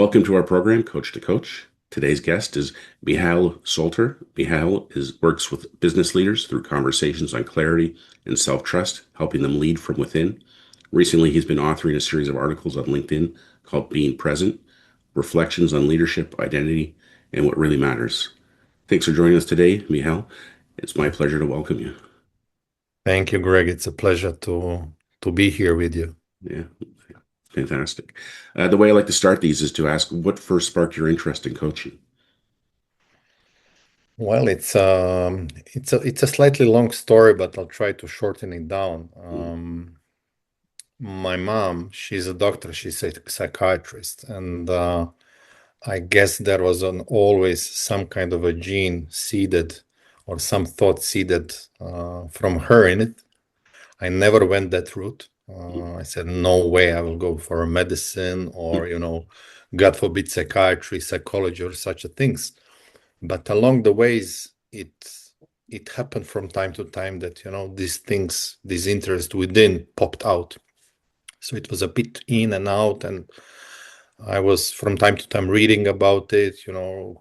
Welcome to our program, Coach-to-Coach. Today's guest is Mihael Solter. Works with business leaders through conversations on clarity and self-trust, helping them lead from within. Recently, he's been authoring a series of articles on LinkedIn called Being Present, Reflections on Leadership, Identity, and What Really Matters. Thanks for joining us today, Mihael. It's my pleasure to welcome you. Thank you, Greg. It's a pleasure to be here with you. Yeah, fantastic. The way I like to start these is to ask what first sparked your interest in coaching? Well, it's a slightly long story, but I'll try to shorten it down. Mm, My mom, she's a doctor, she's a psychiatrist, and I guess there was always some kind of a gene seeded or some thought seeded from her in it. I never went that route. I said, no way, I will go for a medicine or, God forbid, psychiatry, psychology, or such a things. But along the ways, it happened from time to time that, these things, this interest within popped out. So it was a bit in and out, and I was from time to time reading about it,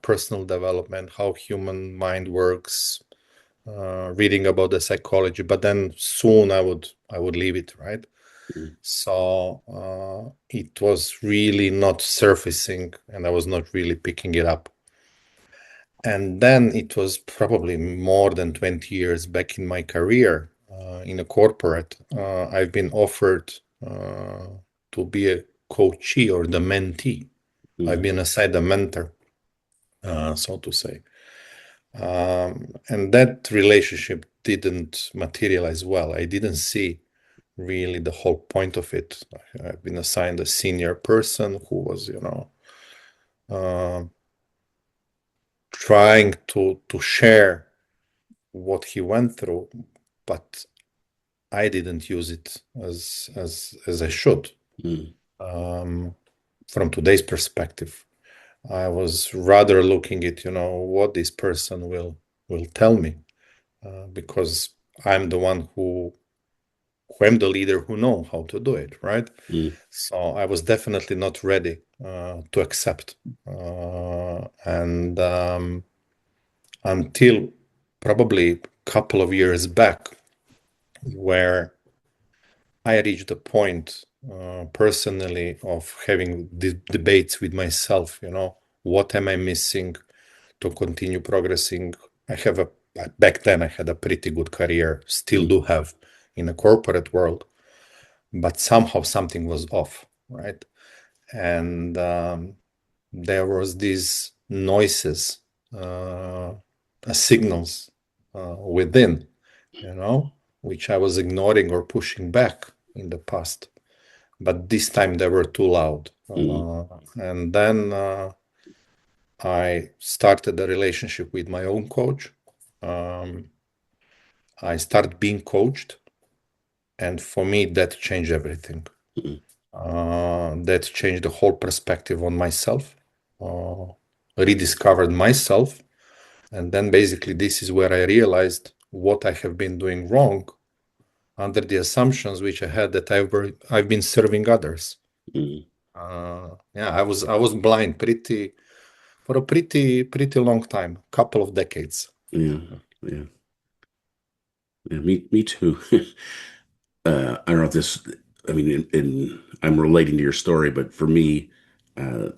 personal development, how human mind works, reading about the psychology, but then soon I would leave it, right? mm, So it was really not surfacing, and I was not really picking it up. And then it was probably more than 20 years back in my career in a corporate. I've been offered to be a coachee or the mentee. I've mm, been assigned a mentor, so to say. And that relationship didn't materialize well. I didn't see really the whole point of it. I've been assigned a senior person who was, uh, trying to share what he went through, but I didn't use it as I should. mm, Um, from today's perspective, I was rather looking at, what this person will tell me, because I'm the one who am the leader who know how to do it, right? mm, So I was definitely not ready to accept, and until probably a couple of years back, where I reached a point personally of having debates with myself. What am I missing to continue progressing? I have a Back then I had a pretty good career, still mm, do have in a corporate world, but somehow something was off, right? And there was these noises, signals within, which I was ignoring or pushing back in the past. But this time they were too loud. mm, And then I started a relationship with my own coach. Um, I started being coached. And for me, that changed everything. mm, That changed the whole perspective on myself, uh, rediscovered myself. And then basically, this is where I realized what I have been doing wrong under the assumptions which I had that I've been serving others. mm. Yeah, I was blind for a pretty long time, couple of decades. Yeah, yeah, yeah. Me too. I don't know if this. I mean, I'm relating to your story, but for me, uh,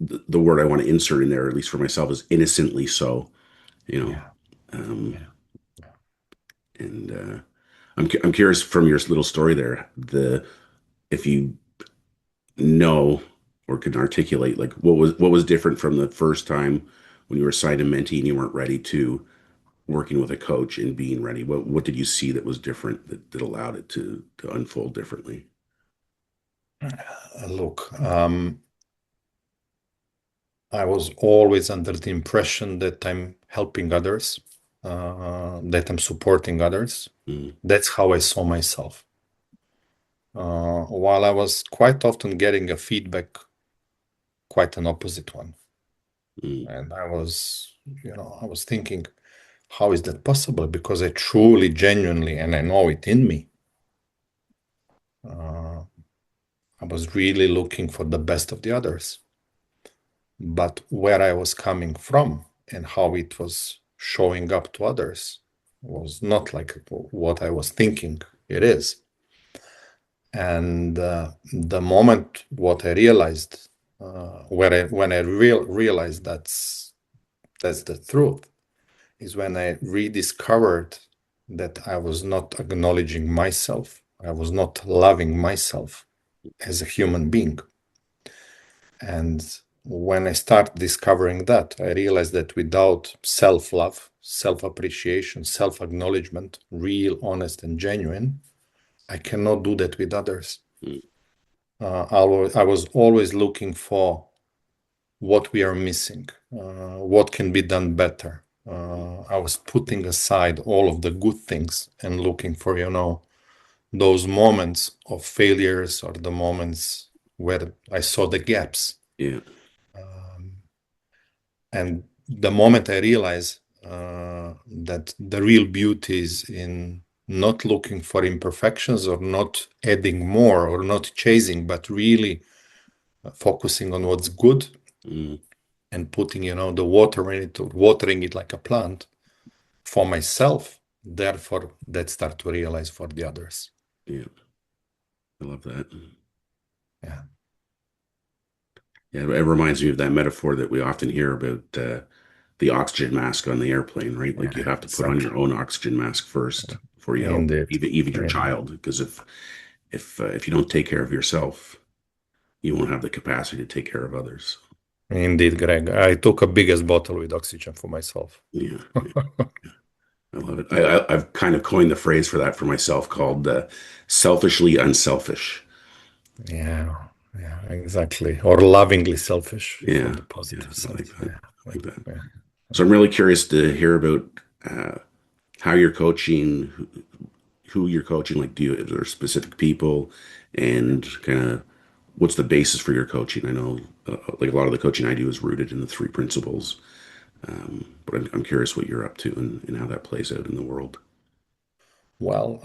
the word I want to insert in there, at least for myself, is innocently so. You know, Yeah, um, yeah, and I'm curious from your little story there, the if you know or can articulate like what was different from the first time when you were assigned a mentee and you weren't ready to working with a coach and being ready. What did you see that was different that allowed it to unfold differently? Look, I was always under the impression that I'm helping others, that I'm supporting others. Mm, That's how I saw myself. While I was quite often getting a feedback, quite an opposite one. mm, And I was thinking, how is that possible? Because I truly, genuinely, and I know it in me, uh, I was really looking for the best of the others. but where I was coming from and how it was showing up to others was not like what I was thinking it is. And the moment what I realized, when I realized that's the truth, is when I rediscovered that I was not acknowledging myself, I was not loving myself as a human being. And when I start discovering that, I realized that without self-love, self-appreciation, self-acknowledgement, real, honest, and genuine, I cannot do that with others. Mm. I was always looking for what we are missing, what can be done better. I was putting aside all of the good things and looking for, those moments of failures or the moments where I saw the gaps. Yeah. Um, and the moment I realized that the real beauty is in not looking for imperfections or not adding more or not chasing, but really focusing on what's good Mm. and putting, the water in it, watering it like a plant for myself. Therefore, that start to realize for the others. Yeah. I love that. Yeah, Yeah. It reminds me of that metaphor that we often hear about the oxygen mask on the airplane, right? Like you yeah, have to put on exactly. your own oxygen mask first before you help Indeed. even your Yeah. child, because if you don't take care of yourself, you won't have the capacity to take care of others. Indeed, Greg. I took a biggest bottle with oxygen for myself. Yeah. I love it. I've kind of coined the phrase for that for myself called selfishly unselfish. Yeah, yeah, exactly. Or lovingly selfish for Yeah, the yeah, positive I side. like that. Yeah, I like that. yeah. So I'm really curious to hear about uh, how you're coaching, who you're coaching. Like, is there specific people, and kind of what's the basis for your coaching? I know, like a lot of the coaching I do is rooted in the three principles, but I'm curious what you're up to and how that plays out in the world. Well,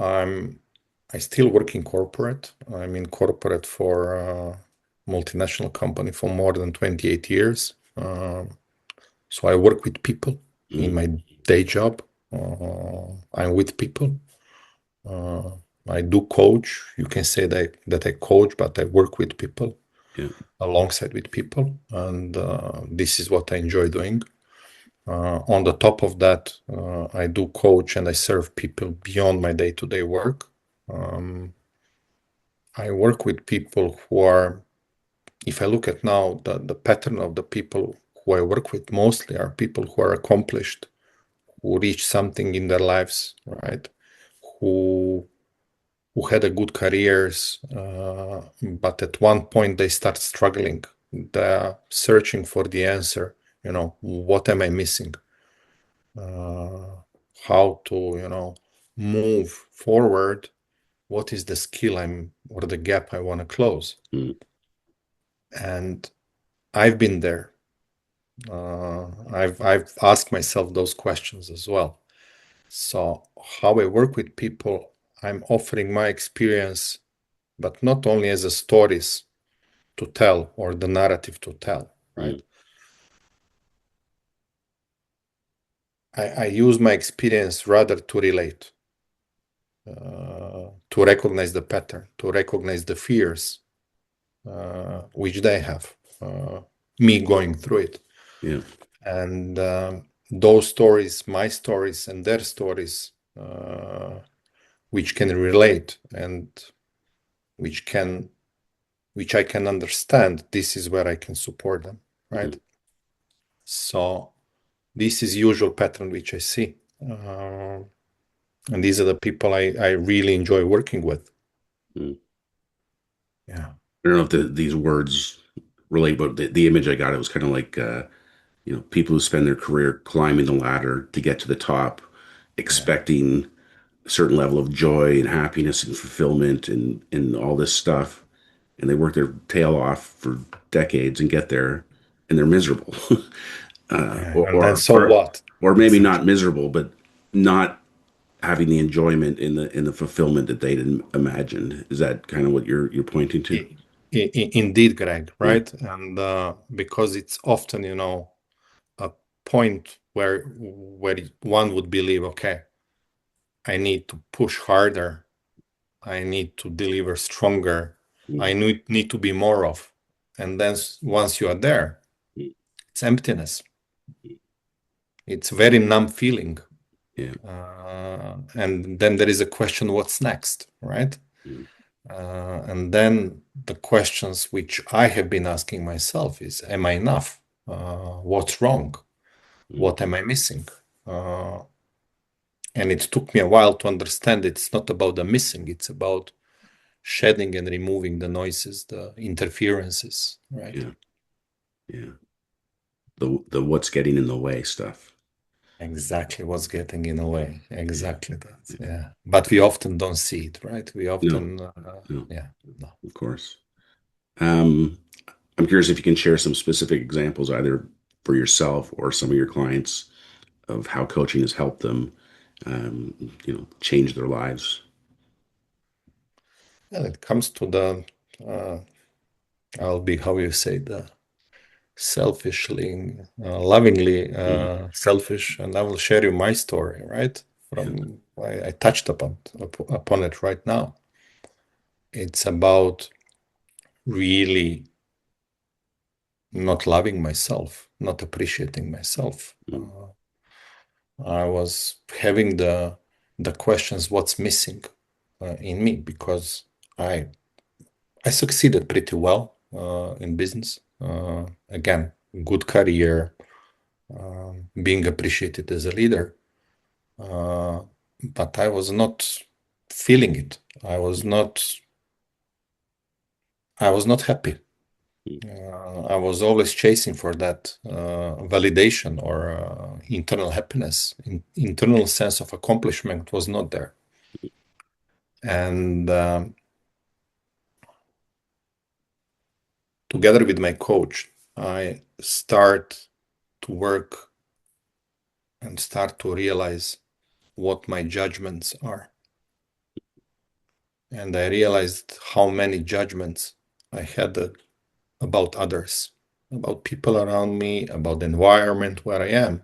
I still work in corporate. I'm in corporate for a multinational company for more than 28 years. So I work with people in Mm, my day job. I'm with people. Uh, I do coach. You can say that I coach, but I work with people yeah, alongside with people, and this is what I enjoy doing. On the top of that, I do coach and I serve people beyond my day-to-day work. Um, I work with people who are, if I look at now, the pattern of the people who I work with mostly are people who are accomplished, who reach something in their lives, right? Who who had a good careers, but at one point they start struggling. They're searching for the answer. What am I missing? Uh, how to, move forward? What is the skill or the gap I want to close? mm, And I've been there. I've asked myself those questions as well. So how I work with people, I'm offering my experience, but not only as a stories to tell or the narrative to tell, mm, right? I use my experience rather to relate, to recognize the pattern, to recognize the fears which they have, me going through it. yeah, And those stories, my stories, and their stories, which can relate and which can which I can understand, this is where I can support them, mm, right? So this is usual pattern which I see. And these are the people I really enjoy working with. mm. Yeah. I don't know if these words relate, but the image I got, it was kind of like, people who spend their career climbing the ladder to get to the top, Yeah. expecting a certain level of joy and happiness and fulfillment and all this stuff. And they work their tail off for decades and get there and they're miserable. uh, Yeah. or, And then or, so or, what? or maybe not Exactly. miserable, but not having the enjoyment in the fulfillment that they didn't imagine. Is that kind of what you're pointing to? Indeed, Greg, Yeah. right? And because it's often, a point where one would believe, okay, I need to push harder, I need to deliver stronger, I Mm, need to be more of. And then once you are there, mm, it's emptiness. It's very numb feeling. yeah. And then there is a question, what's next, right? Mm, And then the questions which I have been asking myself is, am I enough? What's wrong? mm, What am I missing? And it took me a while to understand it's not about the missing, it's about shedding and removing the noises, the interferences, right? yeah. Yeah. The what's getting in the way stuff. Exactly what's getting in the way. Yeah. Exactly that. Yeah. Yeah. But we often don't see it, right? We No, often, no, yeah, no. of course. Um, I'm curious if you can share some specific examples, either for yourself or some of your clients, of how coaching has helped them, change their lives. When it comes to the, uh, I'll be, how you say, the selfishly, lovingly Mm, selfish, and I will share you my story, right? yeah. From I touched upon it right now. It's about really not loving myself, not appreciating myself. Mm, I was having the questions, what's missing in me, because I I succeeded pretty well in business. Again, good career, being appreciated as a leader, uh, but I was not feeling it. I was not happy. mm, I was always chasing for that validation or internal happiness. Internal sense of accomplishment was not there. And together with my coach, I start to work and start to realize what my judgments are. And I realized how many judgments I had about others, about people around me, about the environment where I am.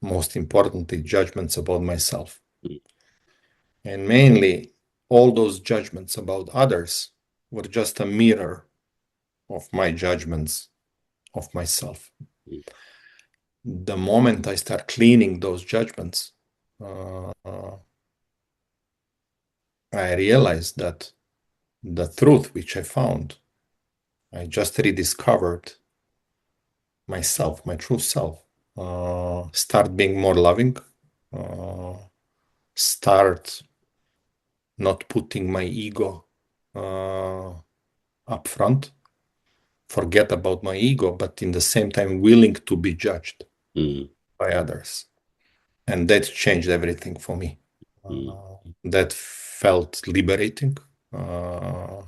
Most importantly, judgments about myself. mm, And mainly, all those judgments about others were just a mirror of my judgments of myself. mm, The moment I start cleaning those judgments, I realized that the truth which I found, I just rediscovered myself, my true self. Start being more loving, uh, start not putting my ego uh, up front, forget about my ego, but in the same time, willing to be judged mm, by others. And that changed everything for me. mm, That felt liberating. Uh,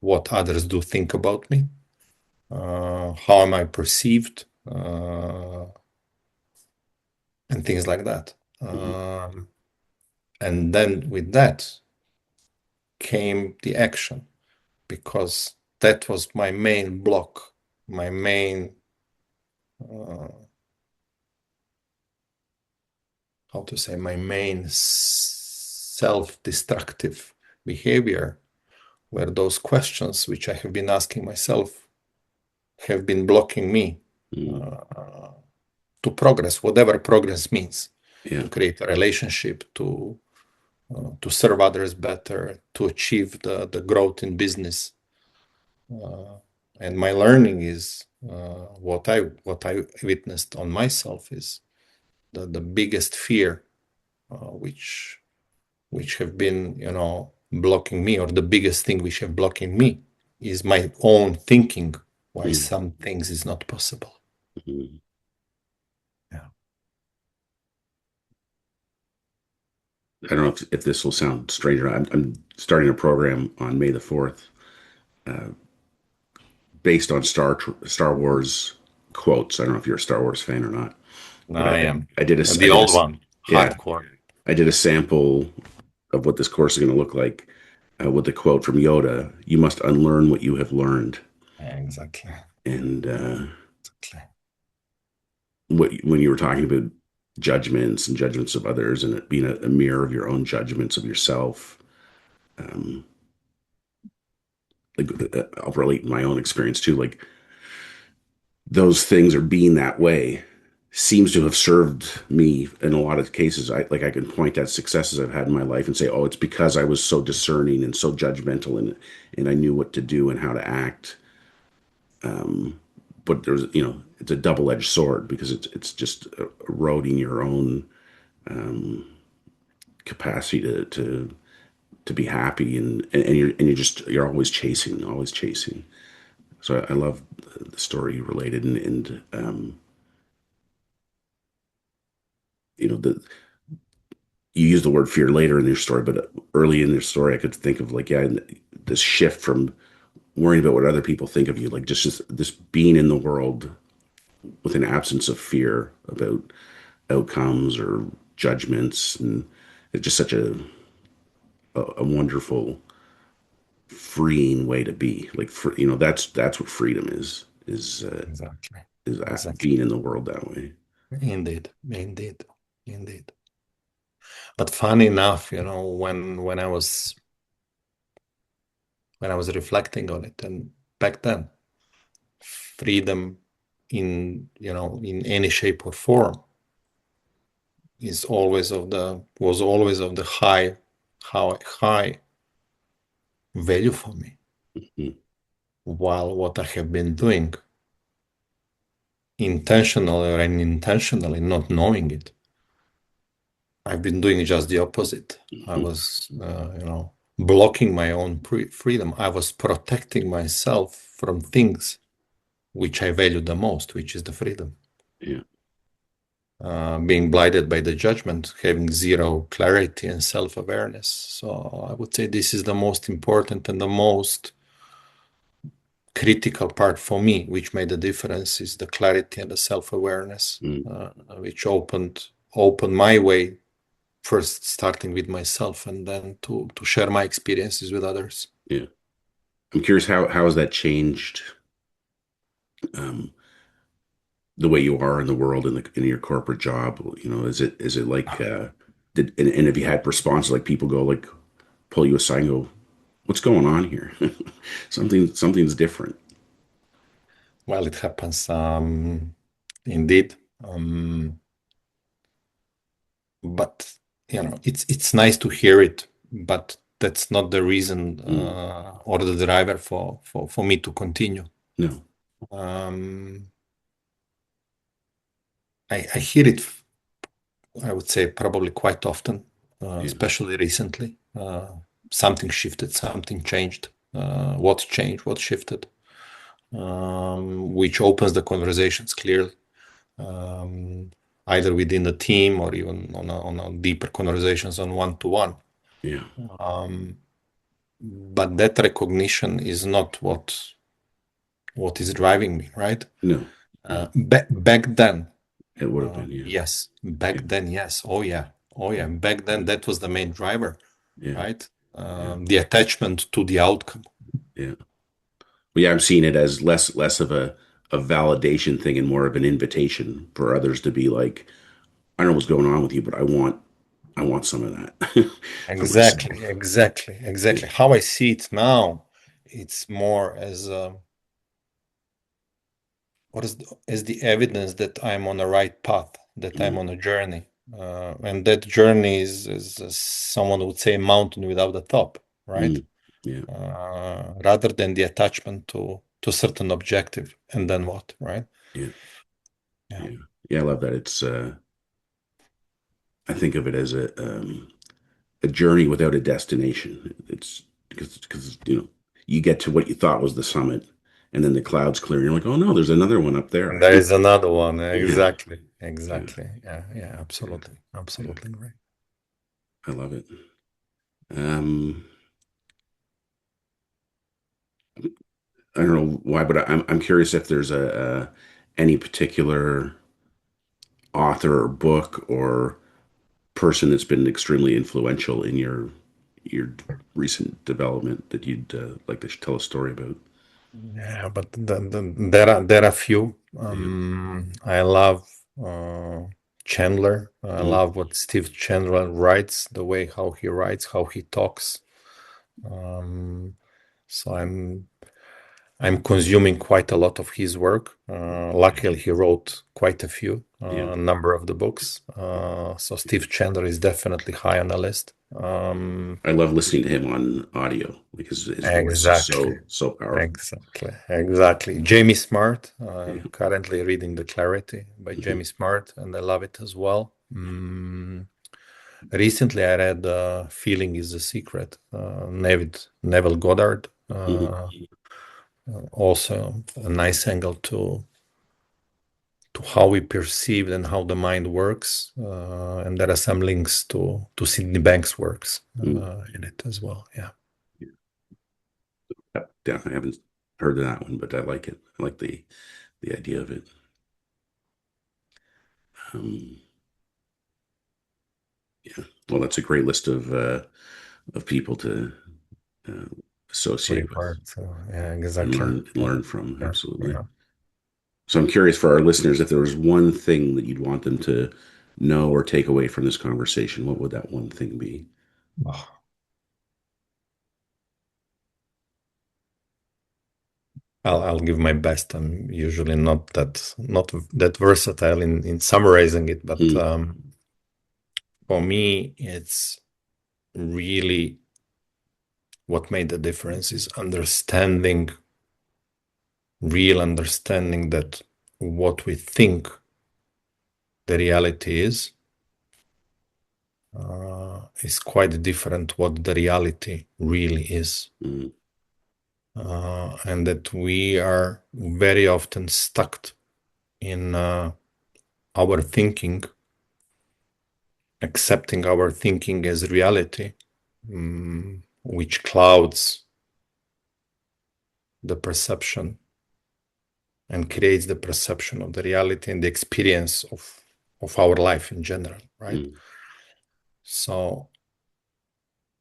what others do think about me, how am I perceived, and things like that. mm, And then with that came the action, because that was my main block, my main, uh, how to say, my main self-destructive behavior, where those questions which I have been asking myself have been blocking me mm. uh, to progress, whatever progress means, Yeah. to create a relationship, to serve others better, to achieve the growth in business. Uh, and my learning is what I witnessed on myself is the biggest fear which have been blocking me, or the biggest thing which have blocking me is my own thinking why Mm, some things is not possible. mm. Yeah. I don't know if this will sound strange or not. I'm starting a program on May the 4th, uh, based on Star Wars quotes. I don't know if you're a Star Wars fan or not, but I am I did a the I did a old one, yeah hardcore. I did a sample of what this course is going to look like. with the quote from Yoda, "You must unlearn what you have learned." Exactly. And Exactly. when you were talking about judgments and judgments of others, and it being a mirror of your own judgments of yourself, um, like I'll relate my own experience too. Like those things, or being that way, seems to have served me in a lot of cases. I can point at successes I've had in my life and say, oh, it's because I was so discerning and so judgmental, and I knew what to do and how to act. Um, but there's, it's a double-edged sword, because it's just eroding your own capacity to be happy, and you're always chasing. So I love the story you related, and the you use the word fear later in your story, but early in your story, I could think of, like, yeah, this shift from worrying about what other people think of you, like just this being in the world with an absence of fear about outcomes or judgments, and it's just such a wonderful, freeing way to be. Like, that's what freedom Exactly. is Exactly. being in the world that way. Indeed. Indeed. Indeed. But funny enough, when I was reflecting on it, and back then, freedom in any shape or form was always of the high value for me. Mm, While what I have been doing, intentionally or unintentionally, not knowing it, I've been doing just the opposite. I mhm. was, blocking my own freedom. I was protecting myself from things which I value the most, which is the freedom. Yeah. Being blinded by the judgment, having zero clarity and self-awareness. So I would say this is the most important and the most critical part for me, which made the difference, is the clarity and the self-awareness, Mm, which opened my way, first starting with myself and then to share my experiences with others. yeah. I'm curious, how has that changed um, the way you are in the world, in your corporate job? Is it like and have you had responses, like people go, like, pull you aside and go, "What's going on here?" Something's different. Well, it happens, indeed. But it's nice to hear it, but that's not the reason, Mm, or the driver for me to continue. no. Um, I hear it, I would say, probably quite often, Yeah. especially recently. Something shifted, something changed. What changed? What shifted? Which opens the conversations clearly, um, either within the team or even on a deeper conversations on one-to-one. Yeah. Um, but that recognition is not what is driving me, right? No. Yeah. Back then, It would have been. Yeah. yes. Back Yeah. then, yes. Oh yeah. Oh yeah. Yeah. Back then, that was the main driver, Yeah. right? Yeah. The attachment to the outcome. Yeah. Well, yeah, I'm seeing it as less of a validation thing and more of an invitation for others to be like, "I don't know what's going on with you, but I want some of that for myself." Exactly, exactly, Yeah. exactly. How I see it now, it's more as as the evidence that I'm on the right path, that I'm Mm, on a journey, and that journey is someone would say, a mountain without a top, right? mm, yeah. Rather than the attachment to a certain objective, and then what, right? Yeah. Yeah, Yeah. Yeah. I love that. I think of it as a journey without a destination. It's because you get to what you thought was the summit, and then the clouds clear, and you're like, "Oh no, there's another one up and there." there is another one. Yeah. Exactly, Yeah. exactly. Yeah, yeah, Yeah. absolutely, Yeah. absolutely right. I love it. Um, I don't know why, but I'm curious if there's any particular author or book or person that's been extremely influential in your recent development that you'd like to tell a story about? Yeah, but there are few. Yeah. I love uh, Chandler. I Mm, love what Steve Chandler writes, the way how he writes, how he talks. Um, so I'm consuming quite a lot of his work. Luckily, he wrote quite a few, yeah. a number of the books. So Steve Chandler is definitely high on the list. I love listening to him on audio because his voice is Exactly. so powerful. Exactly. Jamie Smart. Yeah. I'm currently reading The Clarity by Hmm. Jamie Smart, and I love it as well. Recently, I read Feeling is the Secret, Neville Goddard. Hmm. Also, a nice angle to how we perceive and how the mind works. And there are some links to Sydney Banks' works Mm. in it as well. Yeah. Yeah, I haven't heard of that one, but I like it. I like the idea of it. Um, yeah. Well, that's a great list of people to uh, associate with Refer to. Yeah, and exactly. Yeah. learn from. Yeah. Absolutely. Yeah. So I'm curious for our listeners, if there was one thing that you'd want them to know or take away from this conversation, what would that one thing be? Oh, I'll give my best. I'm usually not that versatile in summarizing it, but Mm, for me, it's really what made the difference is real understanding that what we think the reality is quite different what the reality really is. mm, And that we are very often stuck in our thinking, accepting our thinking as reality, which clouds the perception and creates the perception of the reality and the experience of our life in general, right? mm, So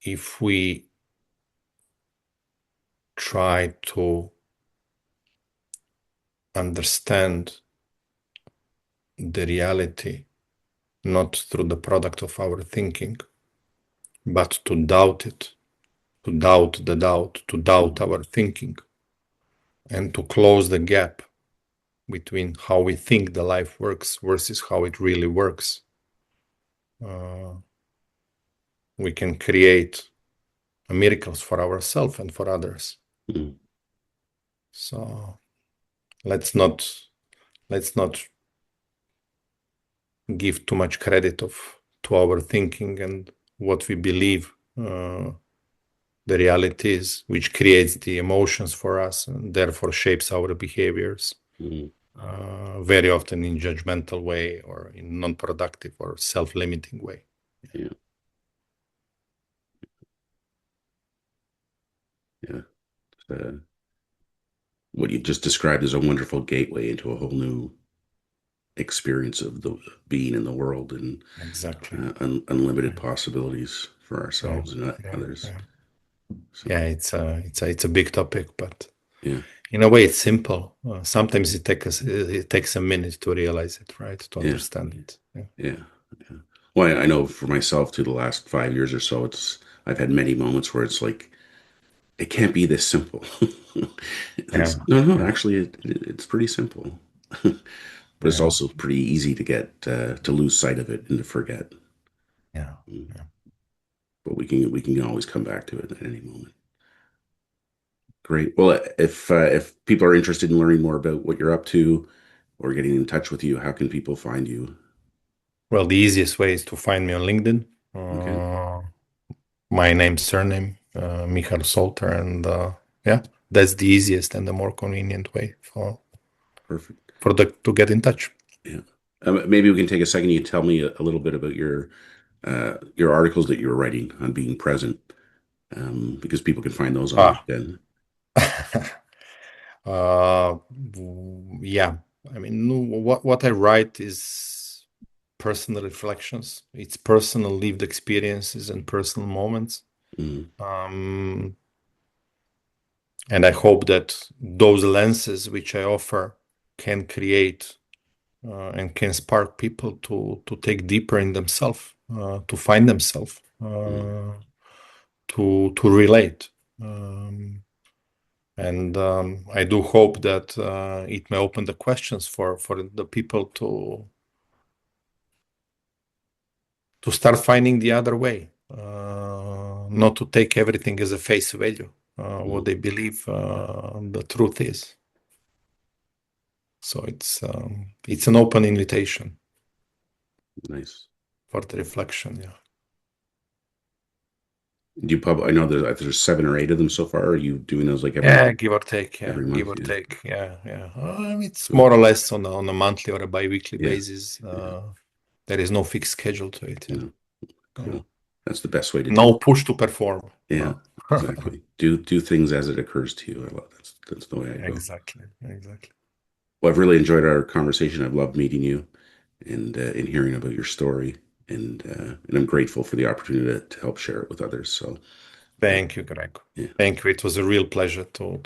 if we try to understand the reality not through the product of our thinking, but to doubt it, to doubt the doubt, to doubt mm, our thinking, and to close the gap between how we think the life works versus how it really works, uh, we can create miracles for ourselves and for others. mm, So let's not give too much credit to our thinking and what we believe the reality is, which creates the emotions for us and therefore shapes our behaviors. mm. Very often in judgmental way or in non-productive or self-limiting way. Yeah, yeah. Uh, what you just described is a wonderful gateway into a whole new experience of the being in the world and Exactly. unlimited Yeah, possibilities for yeah, ourselves and yeah, others. yeah. So, Yeah, it's a big topic, but yeah, in a way it's simple. Sometimes it takes a minute to realize it, right? To yeah, understand it. Yeah, yeah, yeah. Well, I know for myself too, the last 5 years or so, I've had many moments where it's like it can't be this simple. yeah, No, no, yeah, actually, it's pretty simple, but it's yeah, also pretty easy to get to lose sight of it and to forget. yeah, Mm. yeah. But we can always come back to it at any moment. Great. Well, if people are interested in learning more about what you're up to or getting in touch with you, how can people find you? Well, the easiest way is to find me on LinkedIn. Okay, My name, surname, Mihael Solter, and yeah, that's the easiest and the more convenient way perfect. for the to get in touch. Yeah. Maybe we can take a second. You tell me a little bit about your articles that you're writing on being present, because people can find those on Ah, LinkedIn. uh, yeah. I mean, no, what I write is personal reflections. It's personal lived experiences and personal moments. Mm. And I hope that those lenses which I offer can create and can spark people to take deeper in themselves, to find themselves, Mm. to relate. And I do hope that it may open the questions for the people to start finding the other way, not to take everything as a face value, what Mm. they believe the truth is. So it's an open invitation Nice. for the reflection. Yeah. Do you I know there's 7 or 8 of them so far. Are you doing those like Yeah, give or take. Yeah, every give month? or Yeah. take. Yeah, yeah. It's Cool. more or less on a monthly or a bi-weekly Yeah. basis. Yeah. There is no fixed schedule to it. Yeah, No. yeah. Cool. That's the best way to do No it. push to perform. Yeah. No. Exactly. Do things as it occurs to you. I love that's the way I go. Exactly. Exactly. Well, I've really enjoyed our conversation. I've loved meeting you and hearing about your story, and I'm grateful for the opportunity to help share it with others. So, uh, Thank you, Greg. yeah, Thank you. It was a real pleasure to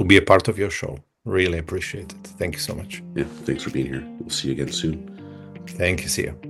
be a part of your show. Really appreciate it. Thank you so much. yeah. Thanks for being here. We'll see you again soon. Thank you. See you.